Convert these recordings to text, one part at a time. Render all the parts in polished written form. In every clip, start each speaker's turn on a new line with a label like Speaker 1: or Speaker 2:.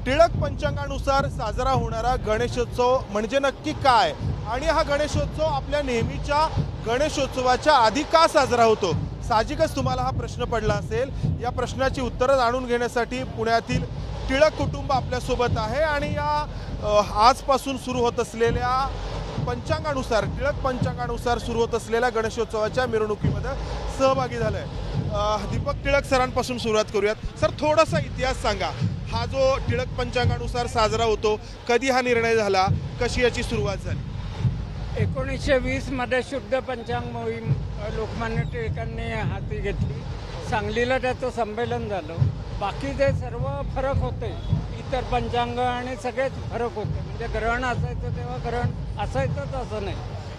Speaker 1: टिळक पंचांगानुसार साजरा होणारा गणेशोत्सव म्हणजे नक्की काय आणि हा गणेशोत्सव आपल्या नेहमीच्या गणेशोत्सवाच्या आधी का साजरा होतो? साहजिकच तुम्हाला हा प्रश्न पडला असेल। या प्रश्नाची उत्तरं जाणून घेण्यासाठी पुण्यातील टिळक कुटुंब आपल्यासोबत आहे आणि या आजपासून सुरू होत असलेल्या पंचांगानुसार टिळक पंचांगानुसार सुरू होत असलेल्या गणेशोत्सवाच्या मिरवणुकीमध्ये सहभागी झाले। दीपक टिळक सरांपासून सुरुवात करूयात। सर, थोडासा इतिहास सांगा। हा जो टिळक पंचांगानुसार साजरा होतो, कधी हा निर्णय झाला, कशी याची सुरुवात झाली?
Speaker 2: 1920 मध्ये शुद्ध पंचांग मोहीम लोकमान्य टिळकांनी हाती घेतली। सांगलीला त्याचं संमेलन झालं। बाकी जे सर्व फरक होते, इतर पंचांग आणि सगळेच फरक होते। म्हणजे ग्रहण असायचं तेव्हा ग्रहण असायचंच असं नाही,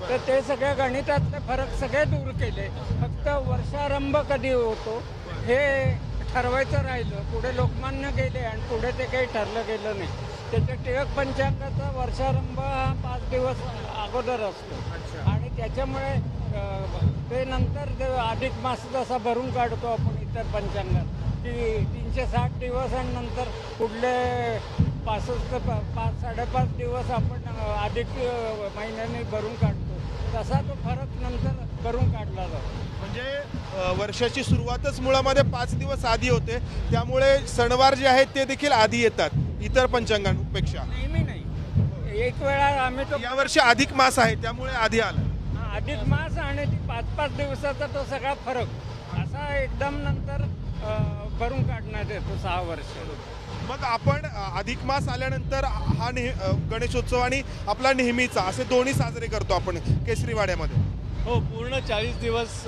Speaker 2: तर ते सगळे गणितातले फरक सगळे दूर केले। फक्त वर्षारंभ कधी होतो हे ठरवायचं राहिलं। पुढे लोकमान्य गेले आणि पुढे ते काही ठरलं गेलं नाही। त्याच्या टिळक पंचांगाचा वर्षारंभ हा 5 दिवस अगोदर असतो आणि त्याच्यामुळे ते नंतर अधिक मास जसा भरून काढतो आपण इतर पंचांगात की 360 दिवस आणि नंतर पुढले 5.5 दिवस आपण अधिक महिन्याने भरून काढतो, तसा तो फरक नंतर भरून काढला जातो।
Speaker 1: म्हणजे वर्षाची सुरुवातच मुळामध्ये 5 दिवस आधी होते, त्यामुळे सणवार जे आहेत ते देखील आधी येतात इतर पंचांगांपेक्षा।
Speaker 2: नेहमी नाही, एक वेळा आम्ही तो
Speaker 1: यावर्षी अधिक मास आहे त्यामुळे आधी आला।
Speaker 2: अधिक मास आणि ती 5-5 दिवसाचा तो सगळा फरक असा एकदम नंतर भरून काढण्यात येतो 6 वर्ष।
Speaker 1: मग आपण अधिक मास आल्यानंतर हा गणेशोत्सव आणि आपला नेहमीचा असे दोन्ही साजरे करतो आपण केसरीवाड्यामध्ये।
Speaker 3: हो, पूर्ण 40 दिवस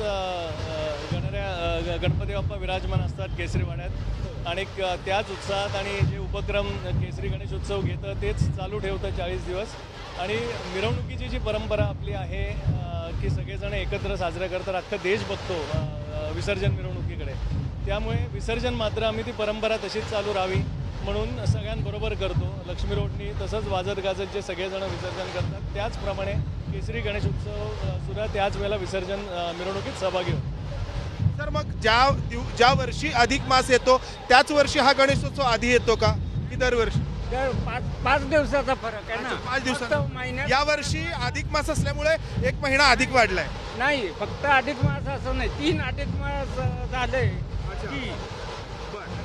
Speaker 3: गणपती बाप्पा विराजमान असतात केसरीवाड्यात आणि त्याच उत्साहात आणि जे उपक्रम केसरी गणेशोत्सव घेतं तेच चालू ठेवतं 40 दिवस। आणि मिरवणुकीची जी परंपरा आपली आहे की सगळेजण एकत्र साजरा करतात, अख्खा देश बघतो विसर्जन मिरवणुकीकडे, त्यामुळे विसर्जन मात्र आम्ही ती परंपरा तशीच चालू राहावी म्हणून सगळ्यांबरोबर करतो। लक्ष्मी रोडनी तसंच वाजत गाजत जे सगळेजण विसर्जन करतात त्याचप्रमाणे केसरी गणेशोत्सव सुद्धा त्याच वेळेला विसर्जन मिरवणुकीत सहभागी होतो।
Speaker 1: तर मग ज्या वर्षी अधिक मास येतो त्याच वर्षी हा गणेशोत्सव आधी येतो का की दरवर्षी?
Speaker 2: 5 दिवसाचा फरक आहे ना।
Speaker 1: 5 दिवसात या वर्षी अधिक मास असल्यामुळे 1 महिना अधिक वाढलाय।
Speaker 2: नाही, फक्त अधिक मास असं नाही, 3 अधिक मास झाले की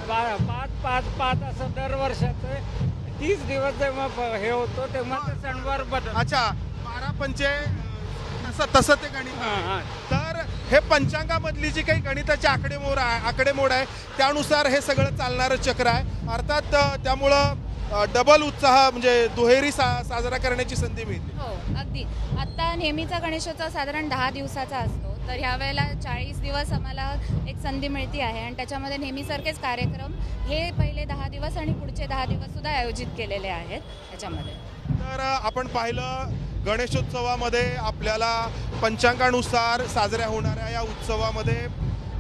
Speaker 2: 5 असं दर वर्षाचे 30 दिवस जेव्हा हे होतो तेव्हा ते सणवार बदल।
Speaker 1: अच्छा, 12 पंचे तसं ते गणित। तर हे पंचांगामधली जी काही गणिताची आकडेमोड आहे त्यानुसार हे सगळं चालणारं चक्र आहे। अर्थात त्यामुळं डबल उत्साह म्हणजे दुहेरी साजरा करण्याची संधी मिळते।
Speaker 4: हो, अगदी। आता नेहमीचा गणेशोत्सव साधारण 10 दिवसाचा असतो, तर ह्या वेळेला 40 दिवस आम्हाला एक संधी मिळती आहे आणि त्याच्यामध्ये नेहमीसारखेच कार्यक्रम हे पहिले 10 दिवस आणि पुढचे 10 दिवस सुद्धा आयोजित केलेले आहेत त्याच्यामध्ये।
Speaker 1: तर आपण पाहिलं गणेशोत्सवामध्ये आपल्याला पंचांगानुसार साजऱ्या होणाऱ्या या उत्सवामध्ये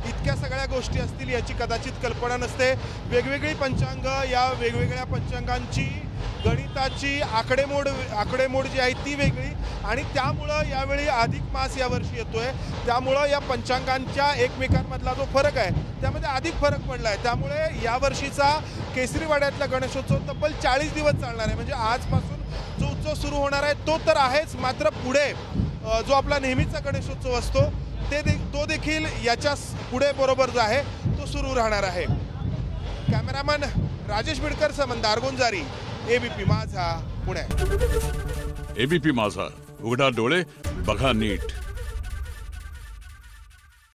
Speaker 1: इतक्या सगळ्या गोष्टी असतील याची कदाचित कल्पना नसते। वेगवेगळी पंचांग, या वेगवेगळ्या पंचांगांची गणिताची आकडेमोड जी आहे ती वेगळी आणि त्यामुळं यावेळी अधिक मास यावर्षी येतोय, त्यामुळं या पंचांगांच्या एकमेकांमधला जो फरक आहे त्यामध्ये अधिक फरक पडला आहे। त्यामुळे यावर्षीचा केसरीवाड्यातला गणेशोत्सव तब्बल 40 दिवस चालणार आहे। म्हणजे आजपासून जो उत्सव सुरू होणार आहे तो तर आहेच, मात्र पुढे जो आपला नेहमीचा गणेशोत्सव असतो तो देखील याच्या पुढे बरोबर जो आहे तो सुरू राहणार आहे। कॅमेरामन राजेश बिडकर सह मंदार गुंजारी, एबीपी माझा, पुणे।
Speaker 5: एबीपी माझा, उघडा डोळे बघा नीट।